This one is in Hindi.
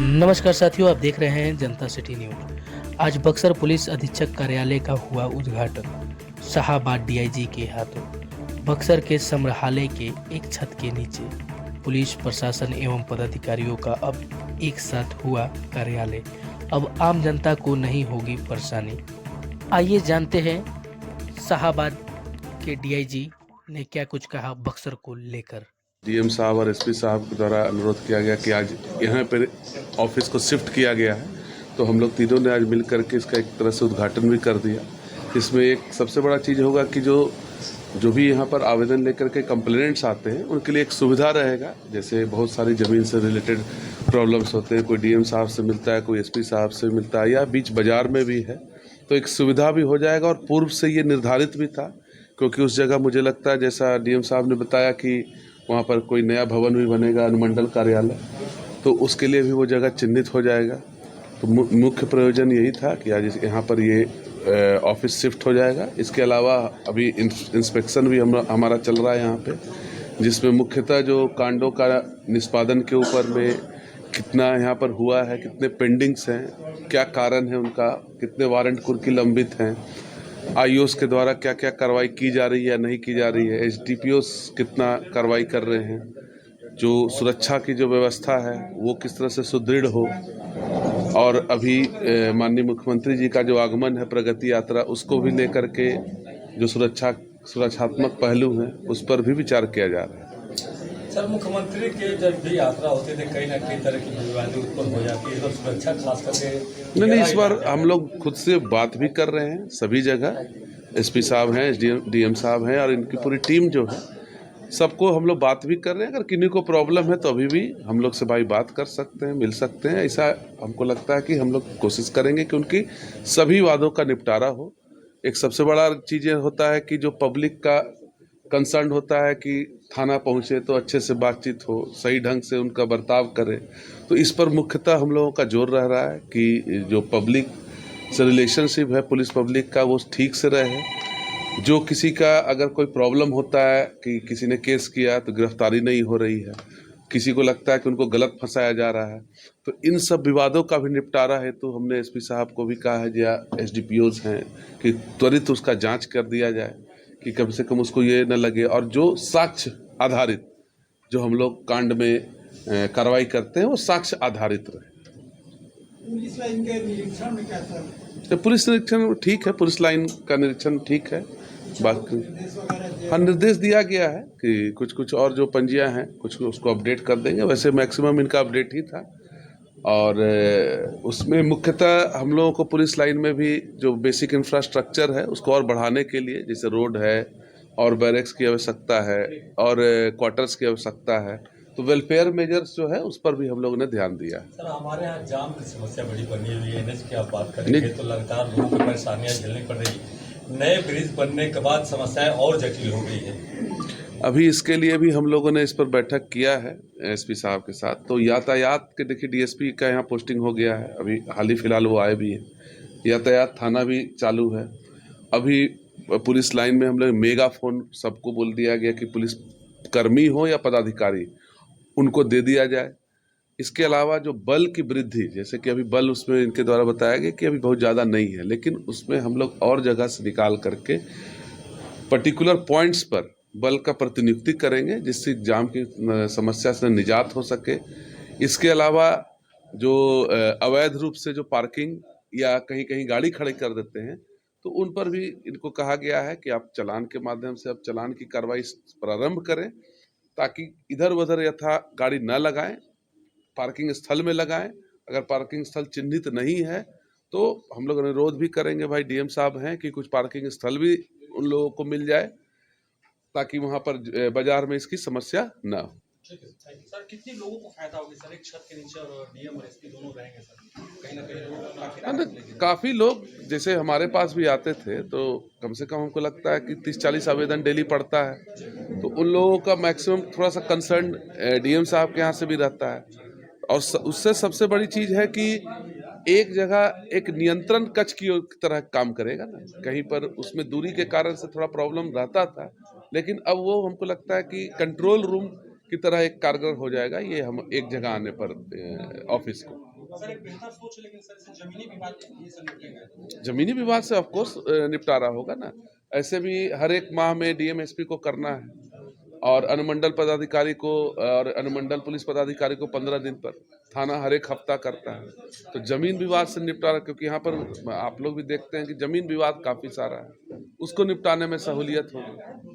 नमस्कार साथियों, आप देख रहे हैं जनता सिटी न्यूज। आज बक्सर पुलिस अधीक्षक कार्यालय का हुआ उद्घाटन शाहाबाद डीआईजी के हाथों। बक्सर के संग्रहालय के एक छत के नीचे पुलिस प्रशासन एवं पदाधिकारियों का अब एक साथ हुआ कार्यालय। अब आम जनता को नहीं होगी परेशानी। आइए जानते हैं शाहाबाद के डीआईजी ने क्या कुछ कहा बक्सर को लेकर। डीएम साहब और एसपी साहब के द्वारा अनुरोध किया गया कि आज यहाँ पर ऑफिस को शिफ्ट किया गया है, तो हम लोग तीनों ने आज मिल करके इसका एक तरह से उद्घाटन भी कर दिया। इसमें एक सबसे बड़ा चीज़ होगा कि जो भी यहाँ पर आवेदन लेकर के कंप्लेंट्स आते हैं उनके लिए एक सुविधा रहेगा। जैसे बहुत सारी ज़मीन से रिलेटेड प्रॉब्लम्स होते हैं, कोई डीएम साहब से मिलता है, कोई एसपी साहब से मिलता है, या बीच बाज़ार में भी है, तो एक सुविधा भी हो जाएगा। और पूर्व से ये निर्धारित भी था, क्योंकि उस जगह मुझे लगता है जैसा डीएम साहब ने बताया कि वहाँ पर कोई नया भवन भी बनेगा, अनुमंडल कार्यालय, तो उसके लिए भी वो जगह चिन्हित हो जाएगा। तो मुख्य प्रयोजन यही था कि आज यहाँ पर ये ऑफिस शिफ्ट हो जाएगा। इसके अलावा अभी इंस्पेक्शन भी हमारा चल रहा है यहाँ पे, जिसमें मुख्यतः जो कांडों का निष्पादन के ऊपर में कितना यहाँ पर हुआ है, कितने पेंडिंग्स हैं, क्या कारण है उनका, कितने वारंट कुर्की लंबित हैं, आईओएस के द्वारा क्या क्या कार्रवाई की जा रही है या नहीं की जा रही है, एसडीपीओ कितना कार्रवाई कर रहे हैं, जो सुरक्षा की जो व्यवस्था है वो किस तरह से सुदृढ़ हो, और अभी माननीय मुख्यमंत्री जी का जो आगमन है प्रगति यात्रा, उसको भी लेकर के जो सुरक्षात्मक पहलू हैं उस पर भी विचार किया जा रहा है। सर, मुख्यमंत्री के जब भी यात्रा होती है कहीं ना कहीं तरह की विवादी उत्पन्न हो जाती है, तो सुरक्षा खास करके नहीं, इस बार हम लोग खुद से बात भी कर रहे हैं सभी जगह। एसपी साहब हैं, डीएम साहब हैं, और इनकी पूरी टीम जो है, सबको हम लोग बात भी कर रहे हैं। अगर किन्हीं को प्रॉब्लम है तो अभी भी हम लोग से भाई बात कर सकते हैं, मिल सकते हैं। ऐसा हमको लगता है कि हम लोग कोशिश करेंगे कि उनकी सभी वादों का निपटारा हो। एक सबसे बड़ा चीज़ होता है कि जो पब्लिक का कंसर्न होता है कि थाना पहुँचे तो अच्छे से बातचीत हो, सही ढंग से उनका बर्ताव करें, तो इस पर मुख्यतः हम लोगों का जोर रह रहा है कि जो पब्लिक से रिलेशनशिप है पुलिस पब्लिक का, वो ठीक से रहे। जो किसी का अगर कोई प्रॉब्लम होता है कि किसी ने केस किया तो गिरफ्तारी नहीं हो रही है, किसी को लगता है कि उनको गलत फंसाया जा रहा है, तो इन सब विवादों का भी निपटारा है। तो हमने एसपी साहब को भी कहा है, या एसडीपीओज हैं, कि त्वरित उसका जांच कर दिया जाए, कि कम से कम उसको ये न लगे, और जो साक्ष्य आधारित जो हम लोग कांड में कार्रवाई करते हैं वो साक्ष्य आधारित रहे। पुलिस लाइन के निरीक्षण में क्या सर? तो पुलिस निरीक्षण ठीक है, पुलिस लाइन का निरीक्षण ठीक है। बाकी हाँ, निर्देश दिया गया है कि कुछ और जो पंजियां हैं कुछ उसको अपडेट कर देंगे। वैसे मैक्सिमम इनका अपडेट ही था, और उसमें मुख्यतः हम लोगों को पुलिस लाइन में भी जो बेसिक इंफ्रास्ट्रक्चर है उसको और बढ़ाने के लिए, जैसे रोड है और बैरक्स की आवश्यकता है और क्वार्टर्स की आवश्यकता है, तो वेलफेयर मेजर्स जो है उस पर भी हम लोगों ने ध्यान दिया है। सर, हमारे यहाँ जाम की समस्या बड़ी बनी हुई है, एनएच की आप बात करेंगे तो लगातार लोगों को परेशानियां झेलनी पड़ रही है। नए ब्रिज बनने के बाद समस्याएं और जटिल हो गई है। अभी इसके लिए भी हम लोगों ने इस पर बैठक किया है एसपी साहब के साथ। तो यातायात के देखिए, डीएसपी का यहाँ पोस्टिंग हो गया है, अभी हाल ही फिलहाल वो आए भी हैं। यातायात थाना भी चालू है। अभी पुलिस लाइन में हम लोग मेगाफोन सबको बोल दिया गया कि पुलिस कर्मी हो या पदाधिकारी, उनको दे दिया जाए। इसके अलावा जो बल की वृद्धि, जैसे कि अभी बल उसमें इनके द्वारा बताया गया कि अभी बहुत ज़्यादा नहीं है, लेकिन उसमें हम लोग और जगह से निकाल करके पर्टिकुलर पॉइंट्स पर बल का प्रतिनियुक्ति करेंगे, जिससे जाम की समस्या से निजात हो सके। इसके अलावा जो अवैध रूप से जो पार्किंग या कहीं कहीं गाड़ी खड़ी कर देते हैं, तो उन पर भी इनको कहा गया है कि आप चालान के माध्यम से अब चालान की कार्रवाई प्रारंभ करें, ताकि इधर उधर यथा गाड़ी न लगाएं, पार्किंग स्थल में लगाएं। अगर पार्किंग स्थल चिन्हित नहीं है तो हम लोग अनुरोध भी करेंगे, भाई डीएम साहब हैं, कि कुछ पार्किंग स्थल भी उन लोगों को मिल जाए, ताकि वहां पर बाजार में इसकी समस्या न हो। सर, कितने लोगों को फायदा होगा सर? एक छत के नीचे और डीएम और एसपी दोनों रहेंगे सर, कहीं ना कहीं लोगों को काफी राहत मिलेगी। काफ़ी लोग जैसे हमारे पास भी आते थे, तो कम से कम हमको लगता है कि 30-40 आवेदन डेली पड़ता है, तो उन लोगों का मैक्सिमम थोड़ा सा कंसर्न डीएम साहब के यहाँ से भी रहता है। और उससे सबसे बड़ी चीज़ है कि एक जगह एक नियंत्रण कक्ष की तरह काम करेगा ना, कहीं पर उसमें दूरी के कारण से थोड़ा प्रॉब्लम रहता था, लेकिन अब वो हमको लगता है कि कंट्रोल रूम की तरह एक कारगर हो जाएगा ये हम एक जगह आने पर ऑफिस को। सर एक बेहतर सोच है, लेकिन सर इससे जमीनी विवाद ये सब निकलेंगे। जमीनी विवाद से ऑफ कोर्स निपटारा होगा ना। ऐसे भी हर एक माह में डीएम एसपी को करना है और अनुमंडल पदाधिकारी को और अनुमंडल पुलिस पदाधिकारी को 15 दिन पर, थाना हर एक हफ्ता करता है। तो जमीन विवाद से निपटारा, क्योंकि यहाँ पर आप लोग भी देखते हैं कि जमीन विवाद काफ़ी सारा है, उसको निपटाने में सहूलियत होगी।